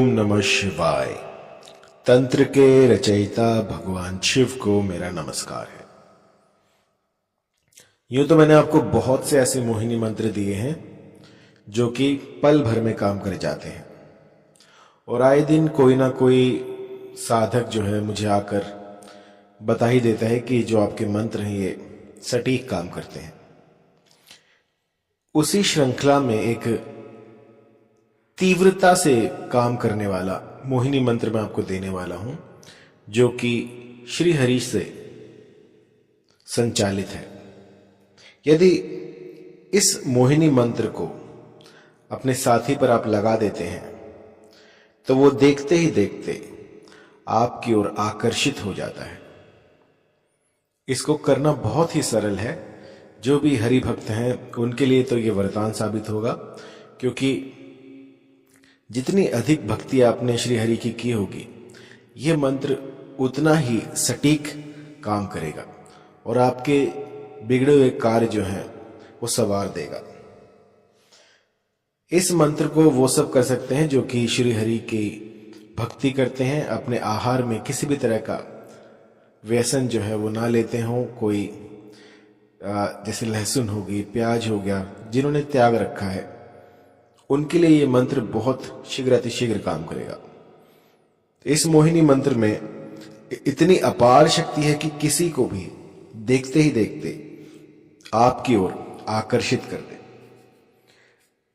ओम नमः शिवाय। तंत्र के रचयिता भगवान शिव को मेरा नमस्कार है। यूं तो मैंने आपको बहुत से ऐसे मोहिनी मंत्र दिए हैं जो कि पल भर में काम कर जाते हैं, और आए दिन कोई ना कोई साधक जो है मुझे आकर बता ही देता है कि जो आपके मंत्र हैं ये सटीक काम करते हैं। उसी श्रृंखला में एक तीव्रता से काम करने वाला मोहिनी मंत्र मैं आपको देने वाला हूं, जो कि श्री हरि से संचालित है। यदि इस मोहिनी मंत्र को अपने साथी पर आप लगा देते हैं तो वो देखते ही देखते आपकी ओर आकर्षित हो जाता है। इसको करना बहुत ही सरल है। जो भी हरि भक्त हैं उनके लिए तो ये वरदान साबित होगा, क्योंकि जितनी अधिक भक्ति आपने श्री हरि की होगी, यह मंत्र उतना ही सटीक काम करेगा और आपके बिगड़े हुए कार्य जो हैं वो संवार देगा। इस मंत्र को वो सब कर सकते हैं जो कि श्री हरि की भक्ति करते हैं, अपने आहार में किसी भी तरह का व्यसन जो है वो ना लेते हों। कोई जैसे लहसुन होगी, प्याज हो गया, जिन्होंने त्याग रखा है उनके लिए ये मंत्र बहुत शीघ्र अतिशीघ्र काम करेगा। इस मोहिनी मंत्र में इतनी अपार शक्ति है कि किसी को भी देखते ही देखते आपकी ओर आकर्षित कर दे।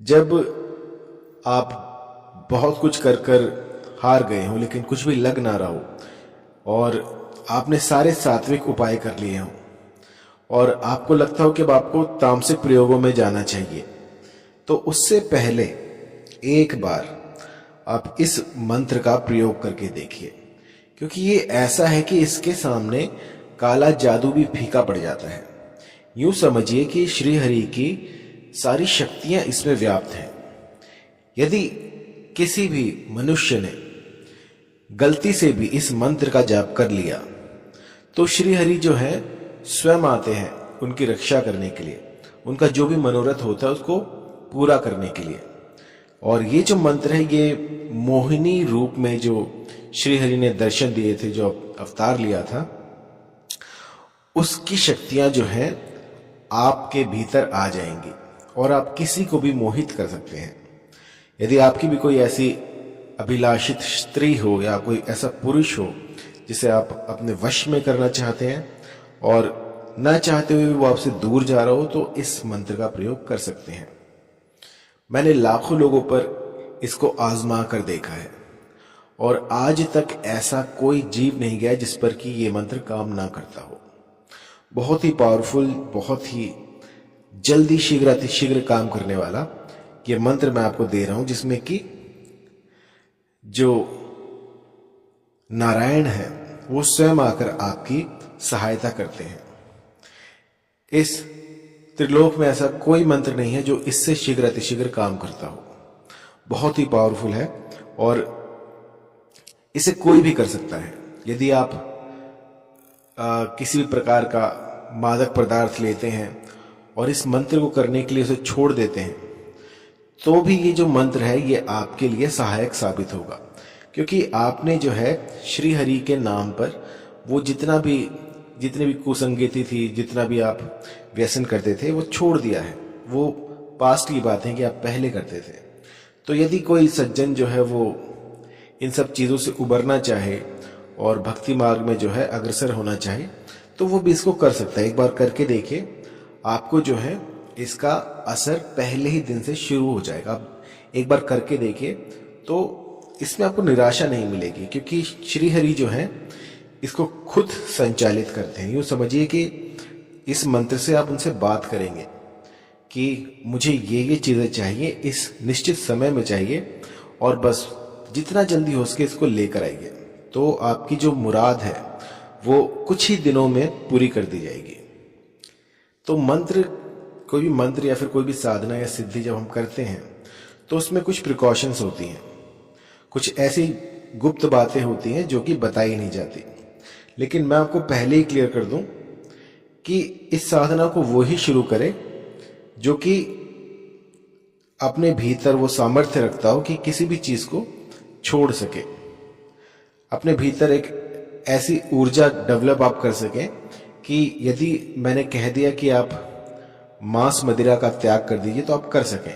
जब आप बहुत कुछ कर कर हार गए हो लेकिन कुछ भी लग ना रहा हो और आपने सारे सात्विक उपाय कर लिए हों और आपको लगता हो कि अब आपको तामसिक प्रयोगों में जाना चाहिए, तो उससे पहले एक बार आप इस मंत्र का प्रयोग करके देखिए, क्योंकि ये ऐसा है कि इसके सामने काला जादू भी फीका पड़ जाता है। यूं समझिए कि श्री हरि की सारी शक्तियां इसमें व्याप्त हैं। यदि किसी भी मनुष्य ने गलती से भी इस मंत्र का जाप कर लिया तो श्री हरि जो है स्वयं आते हैं उनकी रक्षा करने के लिए, उनका जो भी मनोरथ होता है उसको पूरा करने के लिए। और ये जो मंत्र है ये मोहिनी रूप में जो श्री हरि ने दर्शन दिए थे, जो अवतार लिया था, उसकी शक्तियां जो हैं आपके भीतर आ जाएंगी और आप किसी को भी मोहित कर सकते हैं। यदि आपकी भी कोई ऐसी अभिलाषित स्त्री हो या कोई ऐसा पुरुष हो जिसे आप अपने वश में करना चाहते हैं और न चाहते हुए वो आपसे दूर जा रहा हो, तो इस मंत्र का प्रयोग कर सकते हैं। मैंने लाखों लोगों पर इसको आजमा कर देखा है और आज तक ऐसा कोई जीव नहीं गया जिस पर कि ये मंत्र काम ना करता हो। बहुत ही पावरफुल, बहुत ही जल्दी शीघ्र अतिशीघ्र काम करने वाला ये मंत्र मैं आपको दे रहा हूं, जिसमें कि जो नारायण है वो स्वयं आकर आपकी सहायता करते हैं। इस त्रिलोक में ऐसा कोई मंत्र नहीं है जो इससे शीघ्र अतिशीघ्र काम करता हो। बहुत ही पावरफुल है और इसे कोई भी कर सकता है। यदि आप किसी भी प्रकार का मादक पदार्थ लेते हैं और इस मंत्र को करने के लिए उसे छोड़ देते हैं तो भी ये जो मंत्र है ये आपके लिए सहायक साबित होगा, क्योंकि आपने जो है श्री हरि के नाम पर वो जितनी भी कुसंगति थी, जितना भी आप व्यसन करते थे वो छोड़ दिया है। वो पास्ट की बात है कि आप पहले करते थे। तो यदि कोई सज्जन जो है वो इन सब चीजों से उबरना चाहे और भक्ति मार्ग में जो है अग्रसर होना चाहे तो वो भी इसको कर सकता है। एक बार करके देखिए, आपको जो है इसका असर पहले ही दिन से शुरू हो जाएगा। आप एक बार करके देखिए तो इसमें आपको निराशा नहीं मिलेगी, क्योंकि श्री हरि जो है इसको खुद संचालित करते हैं। यूं समझिए कि इस मंत्र से आप उनसे बात करेंगे कि मुझे ये चीजें चाहिए, इस निश्चित समय में चाहिए और बस जितना जल्दी हो सके इसको लेकर आइए, तो आपकी जो मुराद है वो कुछ ही दिनों में पूरी कर दी जाएगी। तो कोई भी मंत्र या फिर कोई भी साधना या सिद्धि जब हम करते हैं तो उसमें कुछ प्रिकॉशंस होती हैं, कुछ ऐसी गुप्त बातें होती हैं जो कि बताई नहीं जाती। लेकिन मैं आपको पहले ही क्लियर कर दूं कि इस साधना को वो ही शुरू करे जो कि अपने भीतर वो सामर्थ्य रखता हो कि किसी भी चीज को छोड़ सके, अपने भीतर एक ऐसी ऊर्जा डेवलप आप कर सकें कि यदि मैंने कह दिया कि आप मांस मदिरा का त्याग कर दीजिए तो आप कर सकें।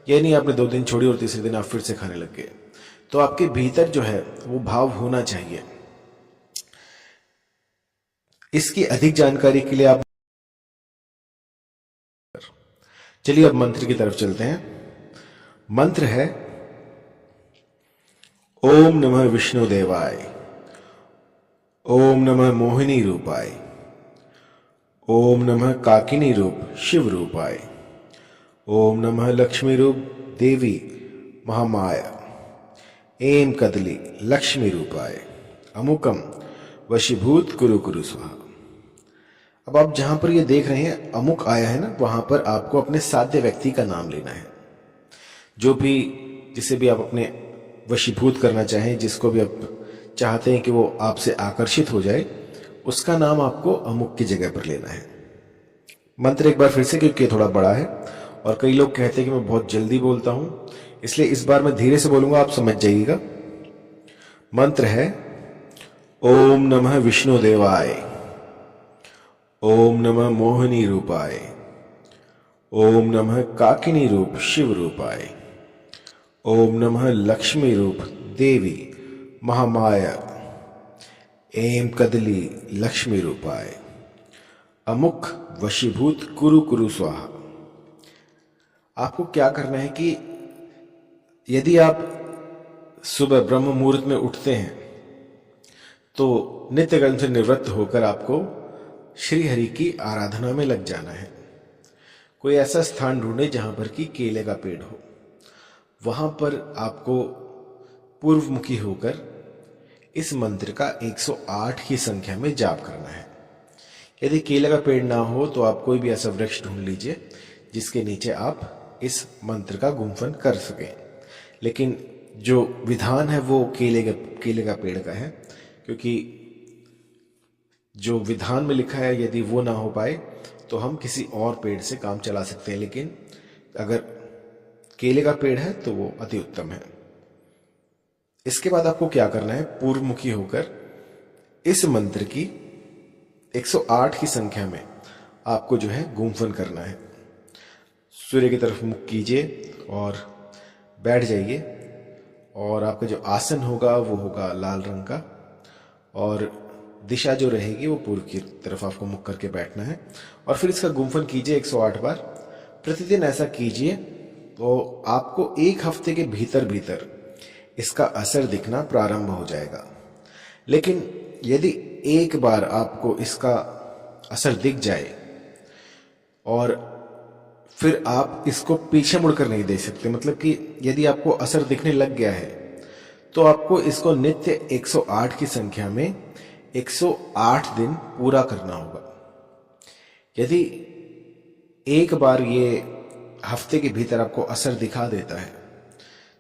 ये नहीं आपने 2 दिन छोड़ी और तीसरे दिन आप फिर से खाने लग गए। तो आपके भीतर जो है वो भाव होना चाहिए। इसकी अधिक जानकारी के लिए आप चलिए अब मंत्र की तरफ चलते हैं। मंत्र है ओम नमः विष्णु देवाय, ओम नमः मोहिनी रूपाय, ओम नमः काकिनी रूप शिव रूपाय, ओम नमः लक्ष्मी रूप देवी महामाया, एम कदली लक्ष्मी रूपाय, अमुकम वशीभूत कुरु कुरु स्वाहा। अब आप जहां पर ये देख रहे हैं अमुक आया है ना, वहां पर आपको अपने साध्य व्यक्ति का नाम लेना है। जो भी जिसे भी आप अपने वशीभूत करना चाहें, जिसको भी आप चाहते हैं कि वो आपसे आकर्षित हो जाए, उसका नाम आपको अमुक की जगह पर लेना है। मंत्र एक बार फिर से, क्योंकि थोड़ा बड़ा है और कई लोग कहते हैं कि मैं बहुत जल्दी बोलता हूं, इसलिए इस बार मैं धीरे से बोलूंगा, आप समझ जाइएगा। मंत्र है ओम नमः विष्णु देवाय, ओम नमः मोहिनी रूपाय, ओम नमः काकिनी रूप शिव रूपाय, ओम नमः लक्ष्मी रूप देवी महामाया, एम कदली लक्ष्मी रूपाय, अमुक वशीभूत कुरु कुरु स्वाहा। आपको क्या करना है कि यदि आप सुबह ब्रह्म मुहूर्त में उठते हैं तो नित्य कर्म से निवृत्त होकर आपको श्री हरि की आराधना में लग जाना है। कोई ऐसा स्थान ढूंढे जहां पर कि केले का पेड़ हो, वहां पर आपको पूर्वमुखी होकर इस मंत्र का 108 की संख्या में जाप करना है। यदि केले का पेड़ ना हो तो आप कोई भी ऐसा वृक्ष ढूंढ लीजिए जिसके नीचे आप इस मंत्र का गुम्फन कर सकें। लेकिन जो विधान है वो केले का पेड़ का है, क्योंकि जो विधान में लिखा है यदि वो ना हो पाए तो हम किसी और पेड़ से काम चला सकते हैं, लेकिन अगर केले का पेड़ है तो वो अति उत्तम है। इसके बाद आपको क्या करना है, पूर्वमुखी होकर इस मंत्र की 108 की संख्या में आपको जो है गुम्फन करना है। सूर्य की तरफ मुख कीजिए और बैठ जाइए, और आपका जो आसन होगा वो होगा लाल रंग का, और दिशा जो रहेगी वो पूर्व की तरफ आपको मुख करके बैठना है। और फिर इसका गुम्फन कीजिए 108 बार। प्रतिदिन ऐसा कीजिए तो आपको 1 हफ्ते के भीतर भीतर इसका असर दिखना प्रारंभ हो जाएगा। लेकिन यदि एक बार आपको इसका असर दिख जाए और फिर आप इसको पीछे मुड़कर नहीं देख सकते, मतलब कि यदि आपको असर दिखने लग गया है तो आपको इसको नित्य 108 की संख्या में 108 दिन पूरा करना होगा। यदि एक बार ये हफ्ते के भीतर आपको असर दिखा देता है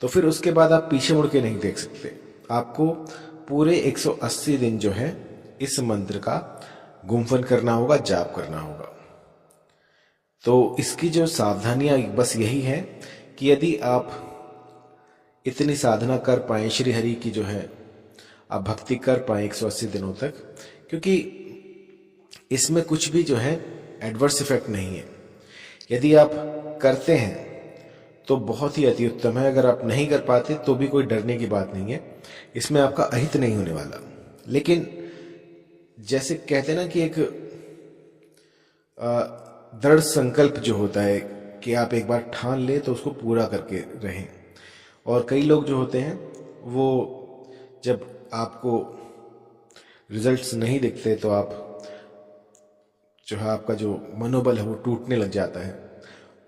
तो फिर उसके बाद आप पीछे मुड़ के नहीं देख सकते। आपको पूरे 180 दिन जो है इस मंत्र का गुम्फन करना होगा, जाप करना होगा। तो इसकी जो सावधानियां बस यही है कि यदि आप इतनी साधना कर पाए, श्री हरि की जो है आप भक्ति कर पाए 180 दिनों तक, क्योंकि इसमें कुछ भी जो है एडवर्स इफेक्ट नहीं है। यदि आप करते हैं तो बहुत ही अति उत्तम है, अगर आप नहीं कर पाते तो भी कोई डरने की बात नहीं है, इसमें आपका अहित नहीं होने वाला। लेकिन जैसे कहते हैं ना कि एक दृढ़ संकल्प जो होता है कि आप एक बार ठान ले तो उसको पूरा करके रहें। और कई लोग जो होते हैं वो जब आपको रिजल्ट्स नहीं दिखते तो आप जो है आपका जो मनोबल है वो टूटने लग जाता है।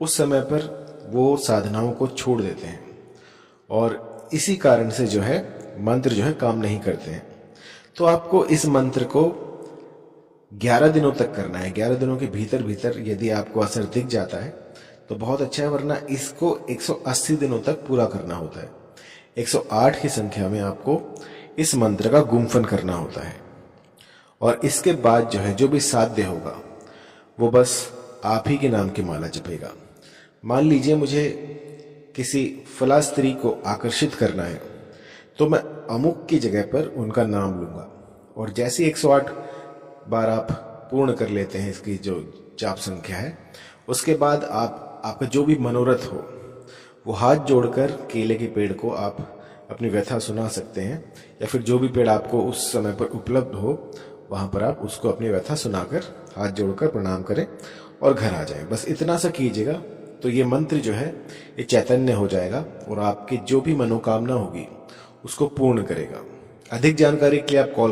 उस समय पर वो साधनाओं को छोड़ देते हैं और इसी कारण से जो है मंत्र जो है काम नहीं करते हैं। तो आपको इस मंत्र को 11 दिनों तक करना है। 11 दिनों के भीतर भीतर यदि आपको असर दिख जाता है तो बहुत अच्छा है, वरना इसको 180 दिनों तक पूरा करना होता है। 108 की संख्या में आपको इस मंत्र का गुम्फन करना होता है, और इसके बाद जो है जो भी साध्य होगा वो बस आप ही के नाम की माला जपेगा। मान लीजिए मुझे किसी फला स्त्री को आकर्षित करना है, तो मैं अमुक की जगह पर उनका नाम लूंगा। और जैसे 108 बार आप पूर्ण कर लेते हैं इसकी जो जाप संख्या है, उसके बाद आपका जो भी मनोरथ हो वो हाथ जोड़कर केले के पेड़ को आप अपनी व्यथा सुना सकते हैं, या फिर जो भी पेड़ आपको उस समय पर उपलब्ध हो वहां पर आप उसको अपनी व्यथा सुनाकर हाथ जोड़कर प्रणाम करें और घर आ जाएं। बस इतना सा कीजिएगा तो ये मंत्र जो है ये चैतन्य हो जाएगा और आपकी जो भी मनोकामना होगी उसको पूर्ण करेगा। अधिक जानकारी के लिए आप कॉल